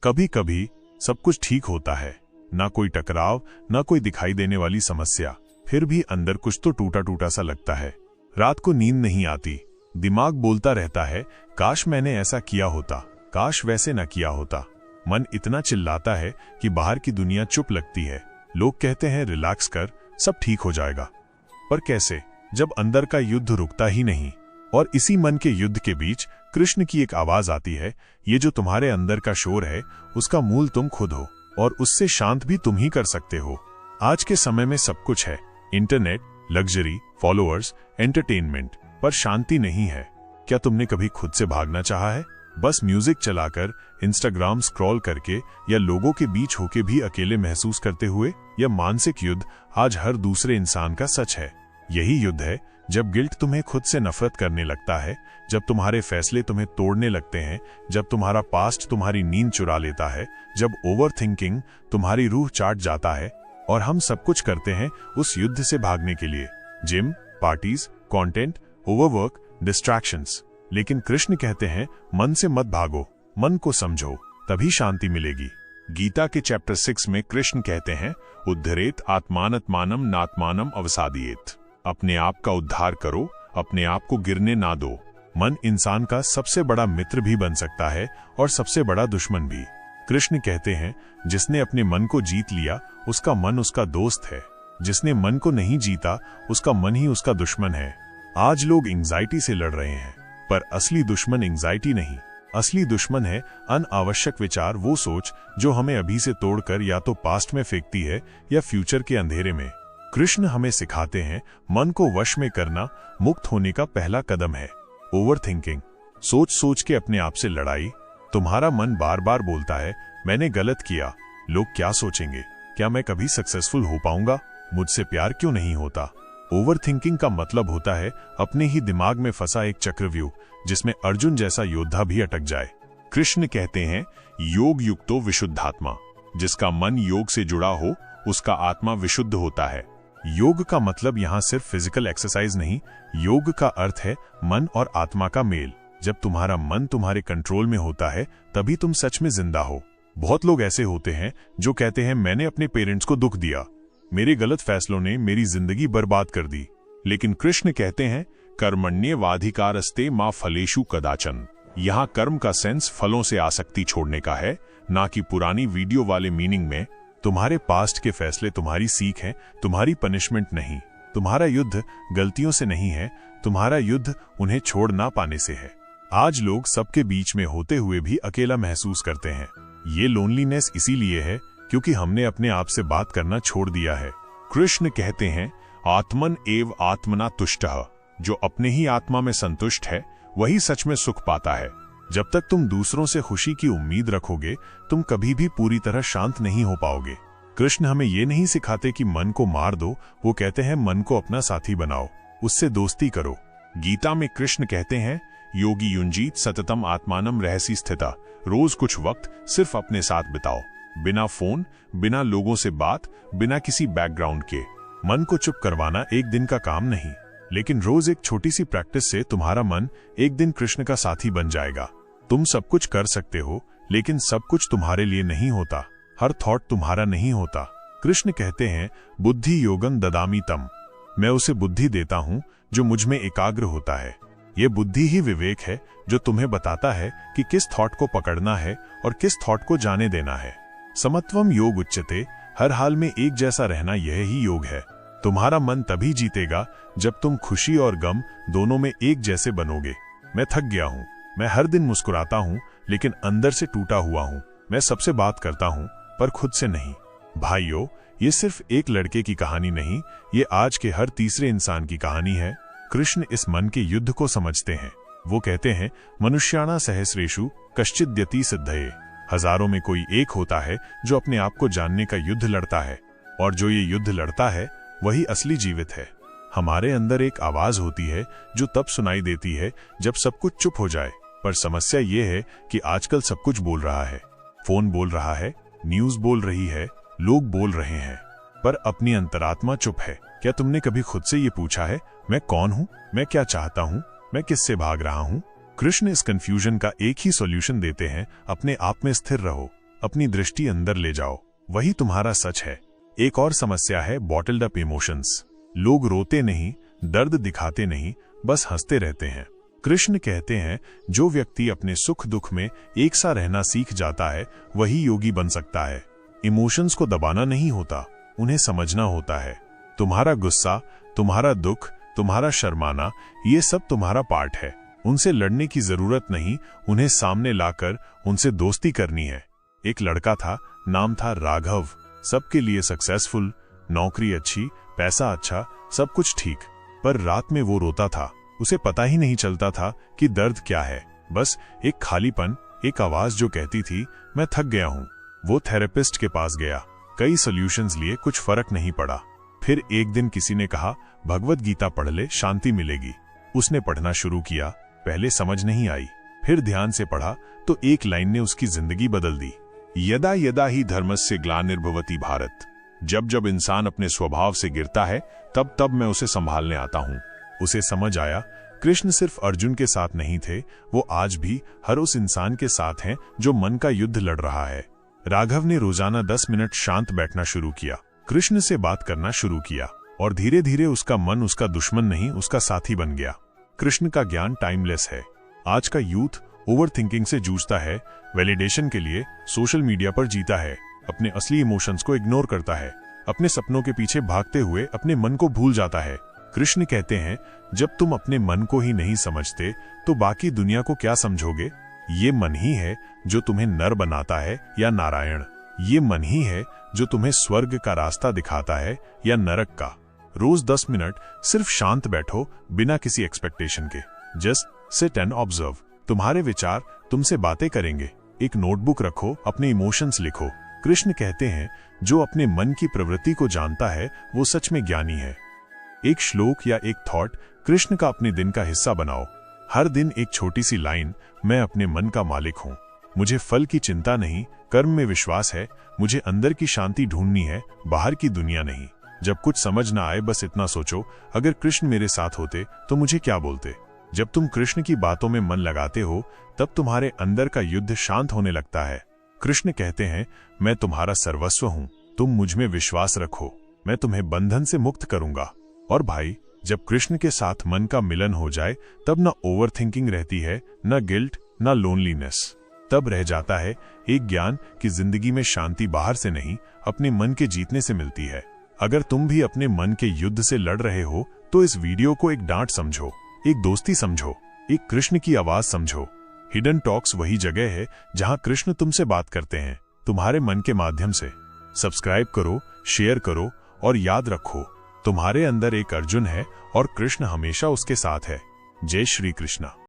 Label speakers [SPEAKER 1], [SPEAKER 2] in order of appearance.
[SPEAKER 1] कभी कभी सब कुछ ठीक होता है, ना कोई टकराव, ना कोई दिखाई देने वाली समस्या, फिर भी अंदर कुछ तो टूटा टूटा सा लगता है। रात को नींद नहीं आती, दिमाग बोलता रहता है काश मैंने ऐसा किया होता, काश वैसे न किया होता। मन इतना चिल्लाता है कि बाहर की दुनिया चुप लगती है। लोग कहते हैं रिलैक्स कर, सब ठीक हो जाएगा, पर कैसे, जब अंदर का युद्ध रुकता ही नहीं। और इसी मन के युद्ध के बीच कृष्ण की एक आवाज आती है, ये जो तुम्हारे अंदर का शोर है उसका मूल तुम खुद हो, और उससे शांत भी तुम ही कर सकते हो। आज के समय में सब कुछ है, इंटरनेट, लग्जरी, फॉलोअर्स, एंटरटेनमेंट, पर शांति नहीं है। क्या तुमने कभी खुद से भागना चाहा है? बस म्यूजिक चलाकर, इंस्टाग्राम स्क्रॉल करके, या लोगों के बीच होके भी अकेले महसूस करते हुए? यह मानसिक युद्ध आज हर दूसरे इंसान का सच है। यही युद्ध है जब गिल्ट तुम्हें खुद से नफरत करने लगता है, जब तुम्हारे फैसले तुम्हें तोड़ने लगते हैं, जब तुम्हारा पास्ट तुम्हारी नींद चुरा लेता है, जब ओवर थिंकिंग तुम्हारी रूह चाट जाता है। और हम सब कुछ करते हैं उस युद्ध से भागने के लिए, gym, parties, content, overwork, distractions. लेकिन कृष्ण कहते हैं मन से मत भागो, मन को समझो, तभी शांति मिलेगी। गीता के चैप्टर 6 में कृष्ण कहते हैं उद्धरेत आत्मानत्मानम नात्मानम अवसादियेत। अपने आप का उद्धार करो, अपने आप को गिरने ना दो। मन इंसान का सबसे बड़ा मित्र भी बन सकता है और सबसे बड़ा दुश्मन भी। कृष्ण कहते हैं जिसने अपने मन को जीत लिया उसका मन उसका दोस्त है, जिसने मन को नहीं जीता उसका मन ही उसका दुश्मन है। आज लोग एंजाइटी से लड़ रहे हैं, पर असली दुश्मन एंजाइटी नहीं, असली दुश्मन है अनावश्यक विचार, वो सोच जो हमें अभी से तोड़कर या तो पास्ट में फेंकती है या फ्यूचर के अंधेरे में। कृष्ण हमें सिखाते हैं मन को वश में करना मुक्त होने का पहला कदम है। ओवर थिंकिंग, सोच सोच के अपने आप से लड़ाई। तुम्हारा मन बार बार बोलता है मैंने गलत किया, लोग क्या सोचेंगे, क्या मैं कभी सक्सेसफुल हो पाऊंगा, मुझसे प्यार क्यों नहीं होता। ओवर थिंकिंग का मतलब होता है अपने ही दिमाग में फंसा एक चक्रव्यूह, जिसमें अर्जुन जैसा योद्धा भी अटक जाए। कृष्ण कहते हैं योग युक्तो विशुद्धात्मा, जिसका मन योग से जुड़ा हो उसका आत्मा विशुद्ध होता है। योग का मतलब यहाँ सिर्फ फिजिकल एक्सरसाइज नहीं, योग का अर्थ है मन और आत्मा का मेल। जब तुम्हारा मन तुम्हारे कंट्रोल में होता है तभी तुम सच में जिंदा हो। बहुत लोग ऐसे होते हैं जो कहते हैं मैंने अपने पेरेंट्स को दुख दिया, मेरे गलत फैसलों ने मेरी जिंदगी बर्बाद कर दी। लेकिन कृष्ण कहते हैं कर्मण्येवाधिकारस्ते मां फलेषु कदाचन। यहाँ कर्म का सेंस फलों से आसक्ति छोड़ने का है, ना कि पुरानी वीडियो वाले मीनिंग में। तुम्हारे पास्ट के फैसले तुम्हारी सीख हैं, तुम्हारी पनिशमेंट नहीं। तुम्हारा युद्ध गलतियों से नहीं है, तुम्हारा युद्ध उन्हें छोड़ ना पाने से है। आज लोग सबके बीच में होते हुए भी अकेला महसूस करते हैं। ये लोनलीनेस इसीलिए है क्योंकि हमने अपने आप से बात करना छोड़ दिया है। कृष्ण कहते हैं आत्मन एव आत्मना तुष्टः, जो अपने ही आत्मा में संतुष्ट है वही सच में सुख पाता है। जब तक तुम दूसरों से खुशी की उम्मीद रखोगे तुम कभी भी पूरी तरह शांत नहीं हो पाओगे। कृष्ण हमें ये नहीं सिखाते कि मन को मार दो, वो कहते हैं मन को अपना साथी बनाओ, उससे दोस्ती करो। गीता में कृष्ण कहते हैं योगी युंजीत सततम आत्मानम रहसी स्थिता। रोज कुछ वक्त सिर्फ अपने साथ बिताओ, बिना फोन, बिना लोगों से बात, बिना किसी बैकग्राउंड के। मन को चुप करवाना एक दिन का काम नहीं, लेकिन रोज एक छोटी सी प्रैक्टिस से तुम्हारा मन एक दिन कृष्ण का साथी बन जाएगा। तुम सब कुछ कर सकते हो, लेकिन सब कुछ तुम्हारे लिए नहीं होता, हर थॉट तुम्हारा नहीं होता। कृष्ण कहते हैं बुद्धि योगम ददामी तम, मैं उसे बुद्धि देता हूँ जो मुझ में एकाग्र होता है। ये बुद्धि ही विवेक है जो तुम्हें बताता है कि किस थॉट को पकड़ना है और किस थॉट को जाने देना है। समत्वम योग उच्यते, हर हाल में एक जैसा रहना यह ही योग है। तुम्हारा मन तभी जीतेगा जब तुम खुशी और गम दोनों में एक जैसे बनोगे। मैं थक गया हूँ, मैं हर दिन मुस्कुराता हूँ लेकिन अंदर से टूटा हुआ हूँ। मैं सबसे बात करता हूँ पर खुद से नहीं। भाइयों, ये सिर्फ एक लड़के की कहानी नहीं, ये आज के हर तीसरे इंसान की कहानी है। कृष्ण इस मन के युद्ध को समझते हैं। वो कहते हैं मनुष्याणा सहस्रेषु कश्चिद्यति सिद्धये, हजारों में कोई एक होता है जो अपने आप को जानने का युद्ध लड़ता है, और जो ये युद्ध लड़ता है वही असली जीवित है। हमारे अंदर एक आवाज होती है जो तब सुनाई देती है जब सब कुछ चुप हो जाए, पर समस्या ये है कि आजकल सब कुछ बोल रहा है। फोन बोल रहा है, न्यूज बोल रही है, लोग बोल रहे हैं, पर अपनी अंतरात्मा चुप है। क्या तुमने कभी खुद से ये पूछा है मैं कौन हूँ, मैं क्या चाहता हूँ, मैं किससे भाग रहा हूँ? कृष्ण इस कंफ्यूजन का एक ही सॉल्यूशन देते हैं, अपने आप में स्थिर रहो। अपनी दृष्टि अंदर ले जाओ, वही तुम्हारा सच है। एक और समस्या है बॉटल्ड अप इमोशंस। लोग रोते नहीं, दर्द दिखाते नहीं, बस हंसते रहते हैं। कृष्ण कहते हैं जो व्यक्ति अपने सुख दुख में एक सा रहना सीख जाता है वही योगी बन सकता है। इमोशंस को दबाना नहीं होता, उन्हें समझना होता है। तुम्हारा गुस्सा, तुम्हारा दुख, तुम्हारा शर्माना, ये सब तुम्हारा पार्ट है। उनसे लड़ने की जरूरत नहीं, उन्हें सामने लाकर उनसे दोस्ती करनी है। एक लड़का था, नाम था राघव। सबके लिए सक्सेसफुल, नौकरी अच्छी, पैसा अच्छा, सब कुछ ठीक। पर रात में वो रोता था। उसे पता ही नहीं चलता था कि दर्द क्या है। बस एक खालीपन, एक आवाज जो कहती थी मैं थक गया हूं। वो थेरेपिस्ट के पास गया, कई सॉल्यूशंस लिए, कुछ फर्क नहीं पड़ा। फिर एक दिन किसी ने कहा भगवत गीता पढ़ ले, शांति मिलेगी। उसने पढ़ना शुरू किया। पहले समझ नहीं आई, फिर ध्यान से पढ़ा तो एक लाइन ने उसकी जिंदगी बदल दी। यदा यदा ही धर्मस्य ग्लानिर्भवति भारत। जब जब इंसान अपने स्वभाव से गिरता है तब तब मैं उसे संभालने आता हूं। उसे समझ आया कृष्ण सिर्फ अर्जुन के साथ नहीं थे, वो आज भी हर उस इंसान के साथ हैं जो मन का युद्ध लड़ रहा है। राघव ने रोजाना 10 मिनट शांत बैठना शुरू किया, कृष्ण से बात करना शुरू किया और धीरे धीरे उसका मन उसका दुश्मन नहीं, उसका साथी बन गया। कृष्ण का ज्ञान टाइमलेस है। आज का यूथ ओवर थिंकिंग से जूझता है, वैलिडेशन के लिए सोशल मीडिया पर जीता है, अपने असली इमोशंस को इग्नोर करता है, अपने सपनों के पीछे भागते हुए अपने मन को भूल जाता है। कृष्ण कहते हैं जब तुम अपने मन को ही नहीं समझते तो बाकी दुनिया को क्या समझोगे। ये मन ही है जो तुम्हें नर बनाता है या नारायण। ये मन ही है जो तुम्हें स्वर्ग का रास्ता दिखाता है या नरक का। रोज 10 मिनट सिर्फ शांत बैठो, बिना किसी एक्सपेक्टेशन के। Just sit and observe. तुम्हारे विचार तुमसे बातें करेंगे। एक नोटबुक रखो, अपने इमोशंस लिखो। कृष्ण कहते हैं जो अपने मन की प्रवृत्ति को जानता है वो सच में ज्ञानी है। एक श्लोक या एक थॉट कृष्ण का अपने दिन का हिस्सा बनाओ। हर दिन एक छोटी सी लाइन, मैं अपने मन का मालिक हूं, मुझे फल की चिंता नहीं, कर्म में विश्वास है, मुझे अंदर की शांति ढूंढनी है, बाहर की दुनिया नहीं। जब कुछ समझ ना आए बस इतना सोचो, अगर कृष्ण मेरे साथ होते तो मुझे क्या बोलते। जब तुम कृष्ण की बातों में मन लगाते हो तब तुम्हारे अंदर का युद्ध शांत होने लगता है। कृष्ण कहते हैं मैं तुम्हारा सर्वस्व हूं, तुम मुझ में विश्वास रखो, मैं तुम्हें बंधन से मुक्त करूंगा। और भाई, जब कृष्ण के साथ मन का मिलन हो जाए तब ना ओवर थिंकिंग रहती है, ना गिल्ट, ना लोनलीनेस। तब रह जाता है एक ज्ञान कि जिंदगी में शांति बाहर से नहीं, अपने मन के जीतने से मिलती है। अगर तुम भी अपने मन के युद्ध से लड़ रहे हो तो इस वीडियो को एक डांट समझो, एक दोस्ती समझो, एक कृष्ण की आवाज समझो। हिडन टॉक्स वही जगह है जहां कृष्ण तुमसे बात करते हैं, तुम्हारे मन के माध्यम से। सब्सक्राइब करो, शेयर करो और याद रखो, तुम्हारे अंदर एक अर्जुन है और कृष्ण हमेशा उसके साथ है। जय श्री कृष्णा।